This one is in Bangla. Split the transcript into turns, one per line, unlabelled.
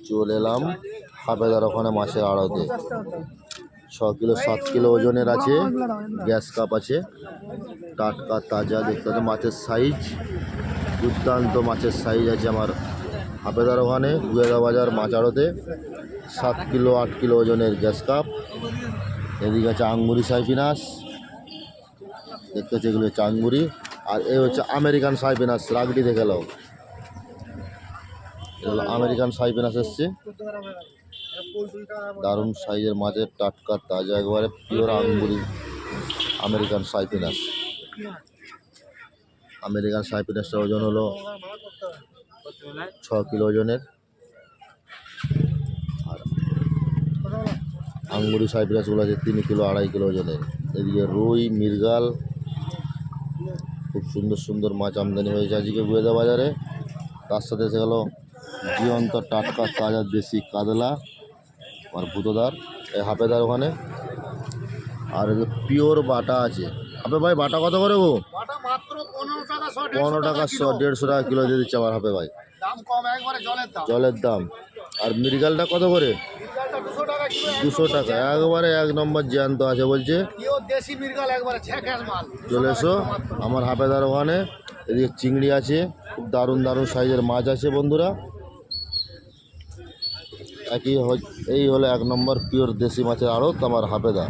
চলে এলাম হাফেদার ওখানে মাছের আড়তে। 6 কিলো 7 কিলো ওজনের আছে, গ্যাস কাপ আছে, টাটকা তাজা। দেখতে পাচ্ছেন মাছের সাইজ, দুর্দান্ত মাছের সাইজ আছে আমার হাফেদার ওখানে গুয়েদা বাজার মাছ আড়তে। 7 কিলো 8 কিলো ওজনের গ্যাস কাপ। এদিকে আছে আঙ্গুরি সাইপিনাস, দেখতে হচ্ছে এগুলো হচ্ছে আঙ্গুরি। আর এই হচ্ছে আমেরিকান সাইপিনাস, রাগডি দেখে নাও, এগুলো আমেরিকান সাইপিনাস এসছে। দারুণ সাইজের মাছের, টাটকা তাজা, একবারে পিওর আঙ্গুরি আমেরিকান সাইপিনাস। আমেরিকান সাইপিনাসটার ওজন হলো 6 কিলো ওজনের। আর আঙ্গুরি সাইপিনাসগুলো আছে 3 কিলো 2.5 কিলো ওজনের। এদিকে রুই, মৃগেল, খুব সুন্দর সুন্দর মাছ আমদানি হয়েছে আজকে গুয়েদা বাজারে। তার সাথে এসে গেল জীবন্ত টাটকা তাজা দেশি কাতলা আর ভুতোদার এই হাফেদার ওখানে। আর পিওর বাটা আছে। হাফে ভাই বাটা কত করে গো? 15 টাকা 150 টাকা কিলো দিয়ে দিচ্ছে আমার হাফে ভাই, জলের দাম। আর মৃগেলটা কত করে? 200 টাকা, একবারে 1 নম্বর জ্যান্ত আছে বলছে। চলে এসো আমার হাফেদার ওখানে। এদিকে চিংড়ি আছে, খুব দারুণ দারুণ সাইজের মাছ আছে বন্ধুরা। এই হলো 1 নম্বর পিওর দেশি মাছের আড়ত আমার হাফেদার।